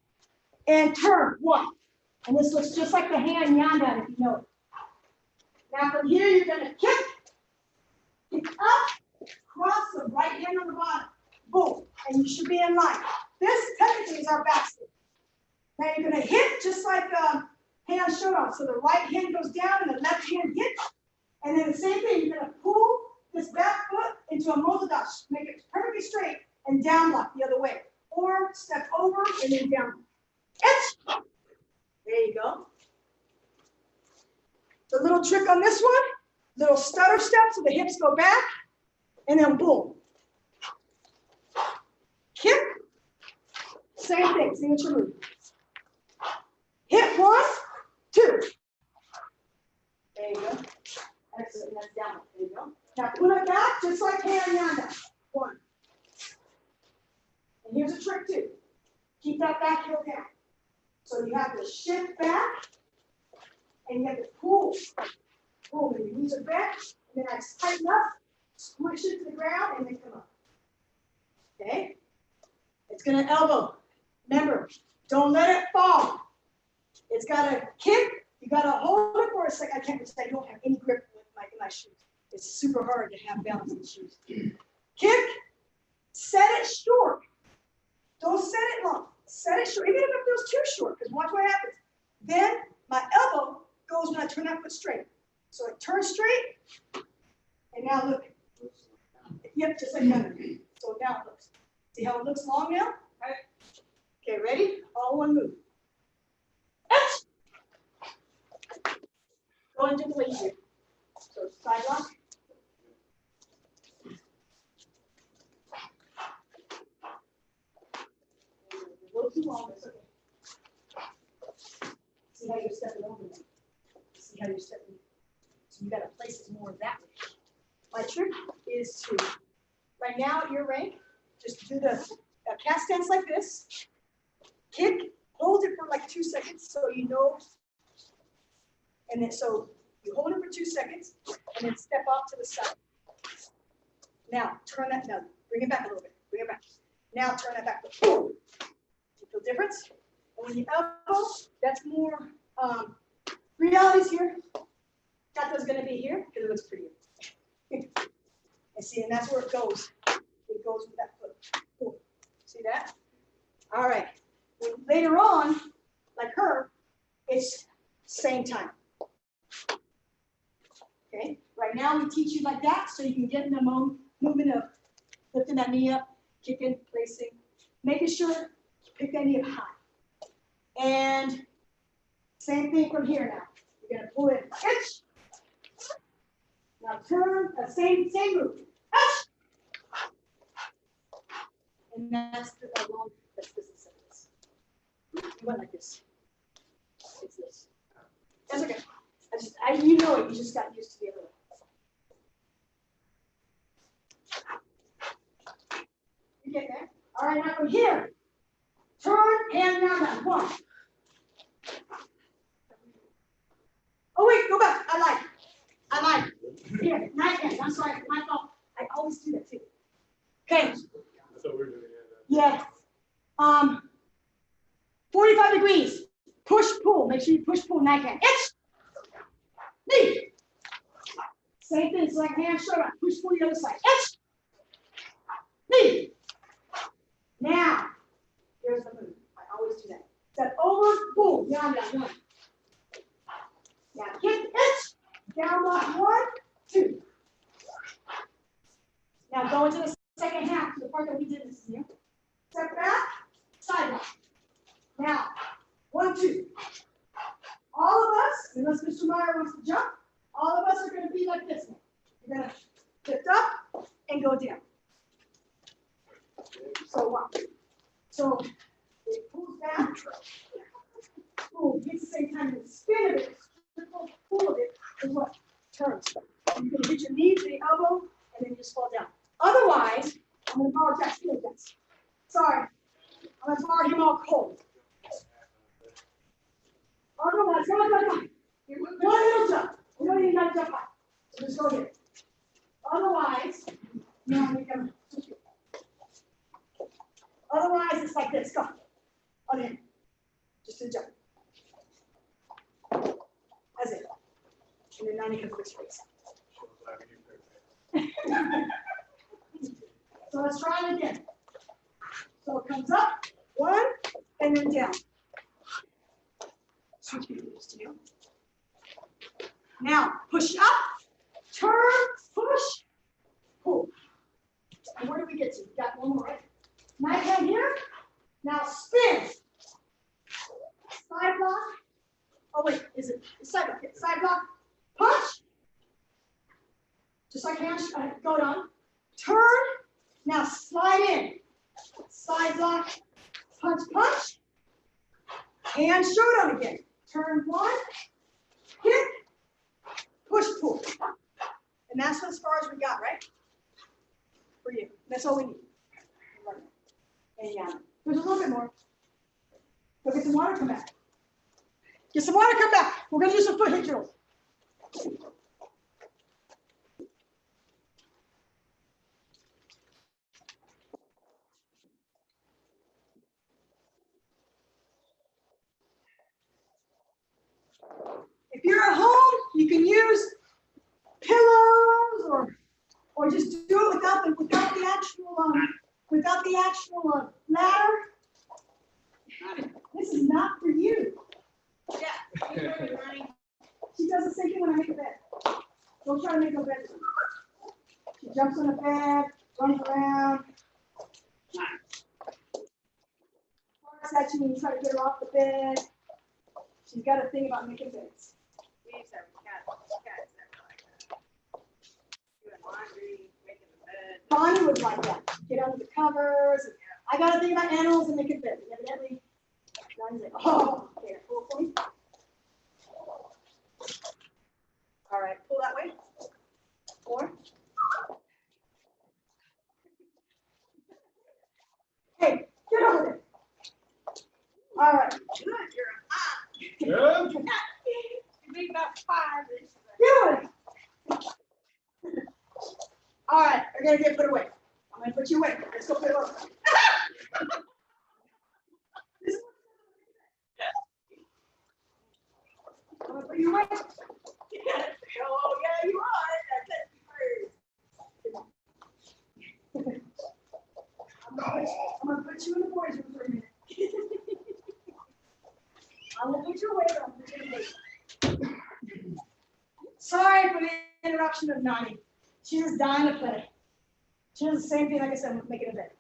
Speaker 1: and turn 1. And this looks just like the hand yandan if you know it. Now from here, you're gonna kick up, cross the right hand on the bottom, boom, and you should be in line. This technically is our back step. Now you're gonna hit just like hand showed off. So the right hand goes down and the left hand hits, and then the same thing, you're gonna pull this back foot into a motodashi, make it perfectly straight, and down block the other way. Or step over and then down. There you go. The little trick on this one, little stutter step so the hips go back, and then boom. Kick, same thing, signature move. Hit 1, 2. There you go. Excellent, that's down. There you go. Now pull it back just like hand yanda. 1. And here's a trick too. Keep that back heel down. So you have to shift back, and you have to pull. Pull, and your knees are bent, and then I tighten up, squish it to the ground, and then come up. Okay? It's gonna elbow. Remember, don't let it fall. It's gotta kick. You gotta hold it for a second. I can't say I don't have any grip with my shoes. It's super hard to have balance in shoes. Kick, set it short. Don't set it long. Set it short, even if it feels too short, because watch what happens. Then my elbow goes when I turn that foot straight. So it turns straight, and now look. Yep, just like that. So now it looks. See how it looks long now? Right. Okay, ready? All one move. Go into the way easier. So side lock. A little too long, that's okay. See how you're stepping over there. See how you're stepping. So you got to place it more that way. My trick is to, right now at your rank, just do the cast stance like this. Kick, hold it for like 2 seconds so you know. And then so you hold it for 2 seconds and then step off to the side. Now turn that, no, bring it back a little bit. Bring it back. Now turn that back. You feel difference? And when you elbow, that's more realities here. Kata's gonna be here because it looks prettier. And see, and that's where it goes. It goes with that foot. Cool. See that? All right. Later on, like her, it's same time. Okay. Right now we teach you like that so you can get in the movement of lifting that knee up, kicking, placing, making sure you pick that knee up high. And same thing from here now. You're gonna pull it. Itch. Now turn, same move. And that's the long, that's this instead of this. You went like this. It's this. That's okay. You know it, you just got used to the other one. You get there? All right, now from here, turn and now that 1. Oh wait, go back. I lied. Here, knife hand. I'm sorry, my fault. I always do that too. Okay.
Speaker 4: So we're doing it.
Speaker 1: Yeah. 45 degrees. Push, pull. Make sure you push, pull, knife hand. Itch. Knee. Same thing. It's like hand, shoulder. Push, pull the other side. Itch. Knee. Now, here's the move. I always do that. Step over, boom. Down, down, 1. Now kick, itch. Down block 1, 2. Now go into the second half, the part that we did this here. Step back, side lock. Now, 1, 2. All of us, unless Mr. Meyer wants to jump, all of us are going to be like this now. You're going to lift up and go down. So watch. So it pulls back. pull, hit the same time, and the spin of it, the pull of it is what turns. You can hit your knee to the elbow, and then you just fall down. Otherwise, I'm gonna borrow Jack's feeling dance. Sorry, I'm gonna borrow him all cold. Otherwise, no, no, no. No little jump. We don't even have to jump high. So just go here. Otherwise, now we can. Otherwise, it's like this. Go. On in. Just a jump. That's it. And then 90 comes this face. So let's try it again. So it comes up, one, and then down. Switch gears to you. Now push up, turn, push, pull. And where do we get to? We got one more, right? Nice hand here. Now spin. Side block. Oh wait, is it side block? Side block. Punch. Just like hand godan. Turn. Now slide in. Side block. Punch, punch. Hand shodan again. Turn one. Hit. Push, pull. And that's as far as we got, right? For you. That's all we need. And yeah, there's a little bit more. Go get some water, come back. Get some water, come back. We're going to do some foot hit drills. If you're at home, you can use pillows or just do it without the actual ladder. This is not for you.
Speaker 2: Yeah.
Speaker 1: She does the same thing when I make a bed. Don't try to make a bed. She jumps on the bed, runs around. Barks at you when you try to get her off the bed. She's got a thing about making beds.
Speaker 2: We used to have cats that were like that. Doing laundry, making the bed.
Speaker 1: Bonnie was like that. Get under the covers. I got to think about animals and making beds. And evidently, Bonnie's like, oh, okay, pull for me. All right, pull that way. 4. Hey, get over there. All right.
Speaker 2: Good, you're a hot.
Speaker 4: Good.
Speaker 2: You make about 5 inches.
Speaker 1: Do it. All right, we're gonna get put away. I'm gonna put you away. Let's go put it over. I'm gonna put you away.
Speaker 2: Oh, yeah, you are.
Speaker 1: I'm gonna put you in the boys' room for a minute. I'm gonna put you away, but I'm gonna put you in the boys' room. Sorry for the interruption of Nani. She's just dying to play. She does the same thing, like I said, with making a bed.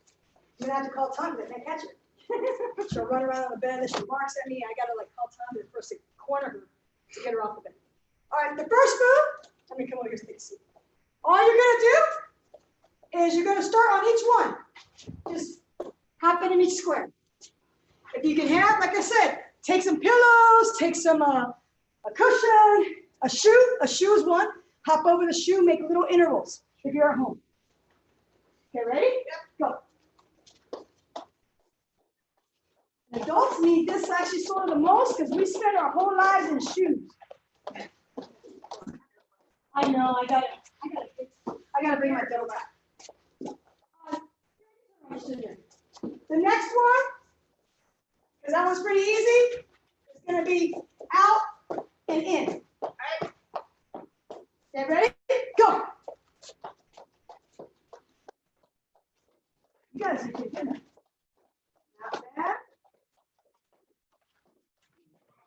Speaker 1: You're gonna have to call Tom, because I can't catch her. She'll run around on the bed, and she barks at me. I gotta call Tom to first corner her to get her off the bed. All right, the first move, let me come over here so you can see. All you're gonna do is you're gonna start on each one. Just happen in each square. If you can have, like I said, take some pillows, take some a cushion, a shoe. A shoe is one. Hop over the shoe, make little intervals if you're at home. Okay, ready? Yep. Go. Adults need this actually sort of the most because we spend our whole lives in shoes. I know, I gotta bring my dough back. The next one, because that one's pretty easy, it's gonna be out and in. All right? Okay, ready? Go. You guys are good, isn't it? Not bad.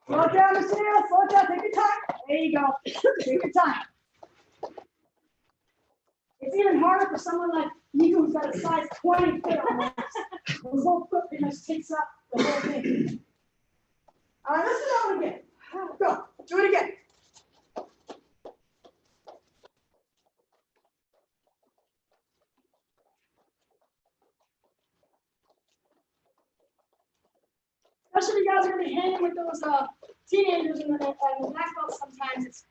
Speaker 1: Slow down, Mr. Neal. Slow down. Take your time. There you go. Take your time. It's even harder for someone like Nico who's got a size 20 foot on her. The whole foot pretty much takes up the whole thing. All right, let's do that one again. Go. Do it again.
Speaker 5: especially if you guys are gonna be hanging with those teenagers and the black belts sometimes.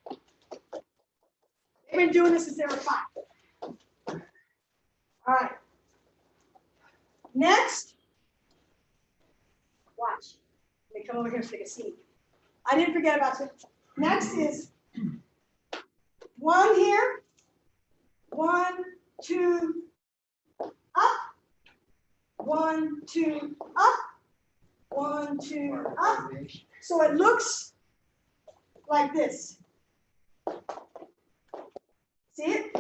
Speaker 5: They've been doing this since they were 5. All right. Next, watch. Let me come over here so they can see me. I didn't forget about you. Next is 1 here, 1, 2, up, 1, 2, up, 1, 2, up. So it looks like this. See it?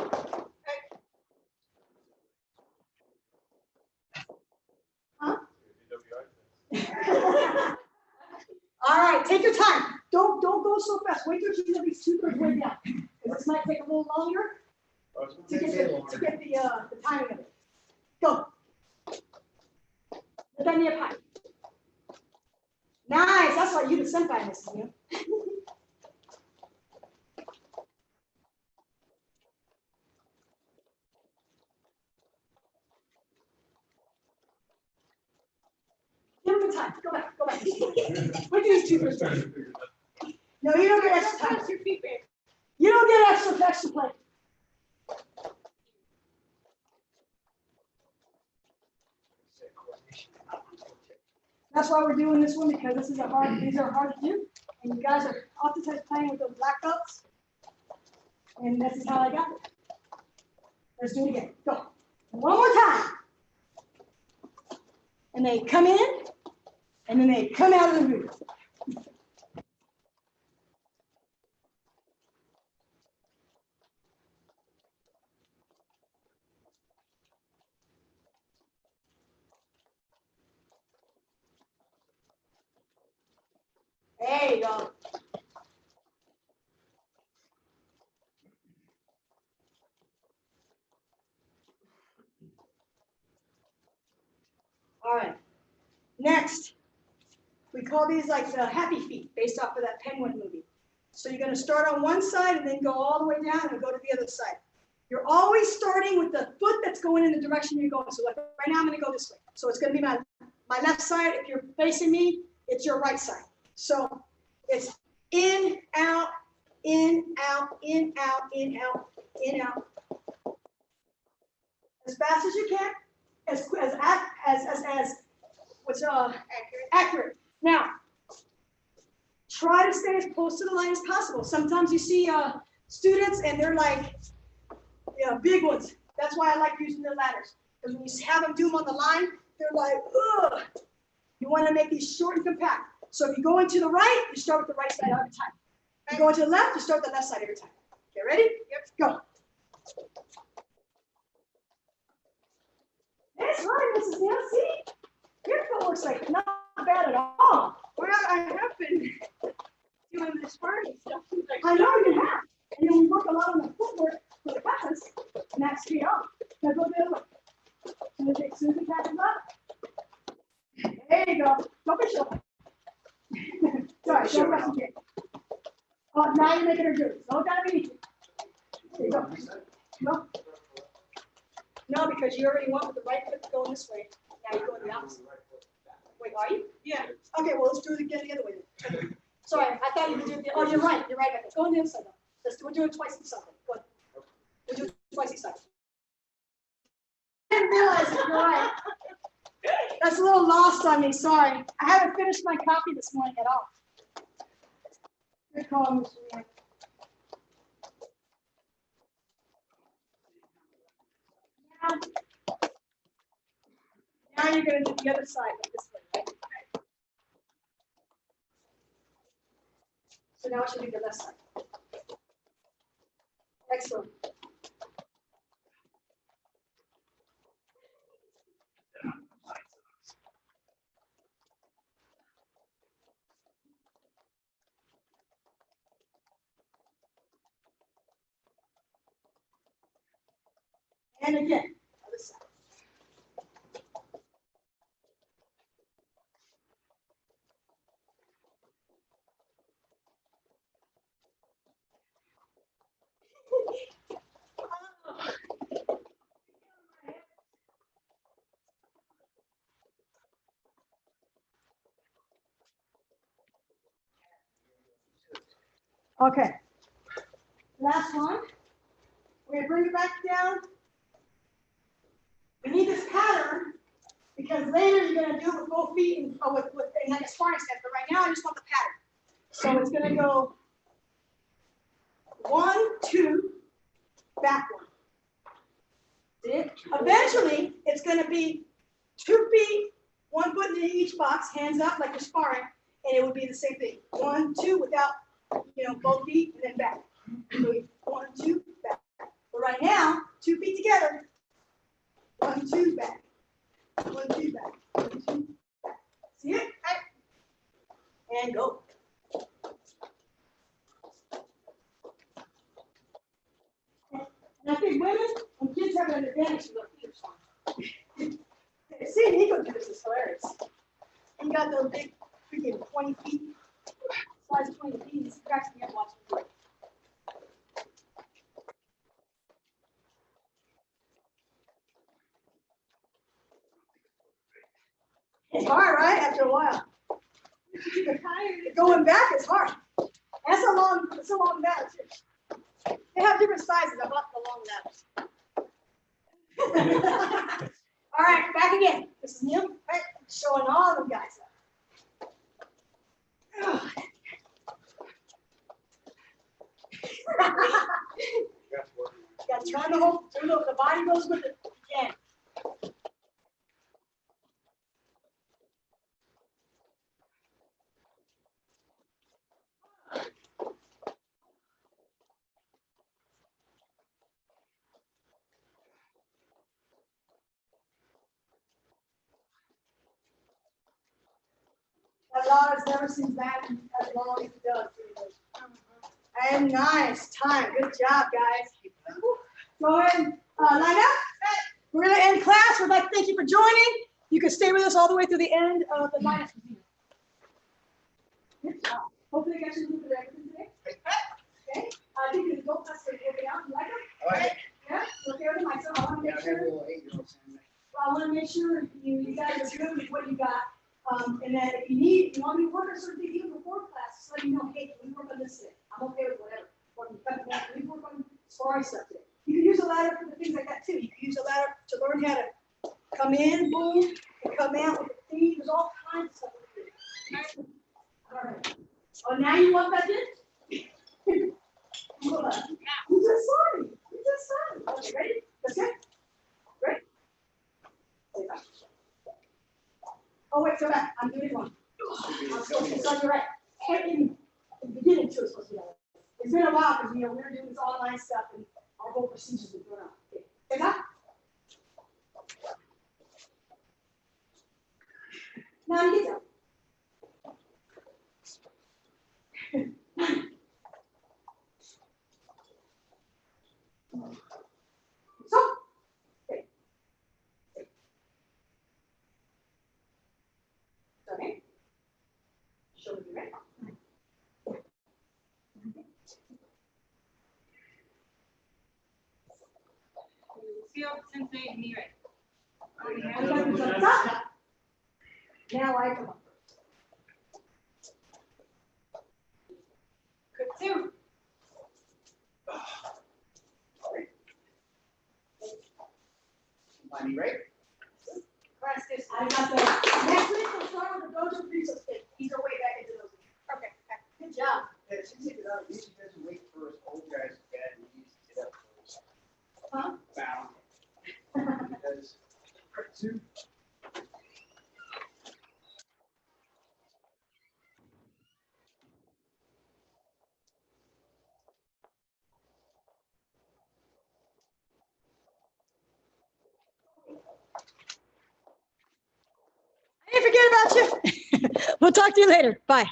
Speaker 5: Huh? All right, take your time. Don't go so fast. Wait till you get these 2/3 way down. Because this might take a little longer to get the timing of it. Go. Let me up high. Nice. That's why you the senpai in this, you know? Give him the time. Go back. Wait till these 2/3 turn. No, you don't get extra time.
Speaker 2: Your feet back.
Speaker 5: You don't get extra play. That's why we're doing this one, because these are hard to do. And you guys are oftentimes playing with those black belts. And this is how I got it. Let's do it again. Go. One more time. And they come in, and then they come out of the room. There you go. All right. Next, we call these like the happy feet, based off of that Penguin movie. So you're going to start on one side and then go all the way down and go to the other side. You're always starting with the foot that's going in the direction you're going. So like right now, I'm going to go this way. So it's going to be my left side. If you're facing me, it's your right side. So it's in, out, in, out, in, out, in, out, in, out. As fast as you can, as what's accurate. Now, try to stay as close to the line as possible. Sometimes you see students and they're like, big ones. That's why I like using the ladders. Because when you have them do them on the line, they're like, ugh. You want to make these short and compact. So if you go into the right, you start with the right side every time. If you go into the left, you start with the left side every time. Okay, ready? Yep. Go. That's right, Mrs. Nancy. Your foot looks like not bad at all.
Speaker 2: Well, I have been doing this Spartan stuff since
Speaker 5: I know you have. And then we work a lot on the footwork for the katas, and that's speed up. Now go the other way. Susan catches up. There you go. Don't be sure. Sorry, don't rush again. Oh, now you're making her do it. Don't gotta be easy. There you go. No. No, because you already went with the right foot going this way. Now you're going the opposite. Wait, are you?
Speaker 2: Yeah.
Speaker 5: Okay, well, let's do it again the other way then. Sorry, I thought you could do it. Oh, you're right. You're right. Go on the other side now. We'll do it twice each side. Go on. We'll do it twice each side. I didn't realize it. You're right. That's a little lost on me. Sorry. I haven't finished my copy this morning at all. Good call, Mr. Mayor. Now you're going to do the other side like this way, right? So now it should be the left side. Excellent. And again, other side.
Speaker 1: Okay. Last one. We're gonna bring it back down. We need this pattern because later you're gonna do it with both feet and with like a sparring step. But right now I just want the pattern. So it's gonna go 1, 2, back 1. See it? Eventually, it's gonna be 2 feet, 1 foot in each box, hands up like you're sparring, and it would be the same thing. 1, 2 without, both feet and then back. So 1, 2, back. But right now, 2 feet together. 1, 2, back. 1, 2, back. 1, 2, back. See it? Right. And go. And I think women and kids have an advantage to their feet are strong. See, Nico do this is hilarious. He got those big freaking 20 feet, size 20 feet. He cracks me up watching him do it. It's hard, right? After a while. Going back is hard. That's a long ladder too. They have different sizes. I bought the long ladders. All right, back again. This is Neil, right? Showing all the guys up. Got to turn the body goes with it again. That ladder never seems bad as long as it does. And nice time. Good job, guys. Go ahead and line up. We're going to end class. We'd like to thank you for joining. You can stay with us all the way through the end of the minus review. Good job. Hopefully, you guys should look at everything today. Okay. I think the adult class is working out. You like them?
Speaker 3: I like it.
Speaker 1: Yeah? You okay with them? I want to
Speaker 3: Yeah,
Speaker 1: make
Speaker 3: I have a
Speaker 1: sure.
Speaker 3: little 8-year-old saying that.
Speaker 1: I want to make sure you guys are good with what you got. And then if you want me to work on certain things even before class, just let me know, hey, can we work on this today? I'm okay with whatever. Or can we work on sparring stuff today? You can use a ladder for the things like that too. You can use a ladder to learn how to come in, boom, and come out with the feet. There's all kinds of stuff. All right. Oh, now you want that in? Hold on. You just saw me. You just saw me. Okay, ready? Let's go. Ready? Stay back. Oh, wait, go back. I'm doing it wrong. I'm supposed to start you right. In the beginning, too, it's supposed to be that way. It's been a while because, we were doing this online stuff and our whole procedures have been going on. Okay, take that. Now you get So, okay. Okay. Show me right.
Speaker 2: Feel sensei knee right.
Speaker 1: I'm going to jump up. Now I come up. Good too.
Speaker 3: Money, right?
Speaker 1: I got the next week we'll start with the dojo pizza stick. Ease our way back into those. Okay. Good job.
Speaker 3: Yeah, it seems like it usually doesn't wait for us old guys to get knees to get up close.
Speaker 1: Huh?
Speaker 3: Bound. Because two.
Speaker 1: I didn't forget about you. We'll talk to you later. Bye.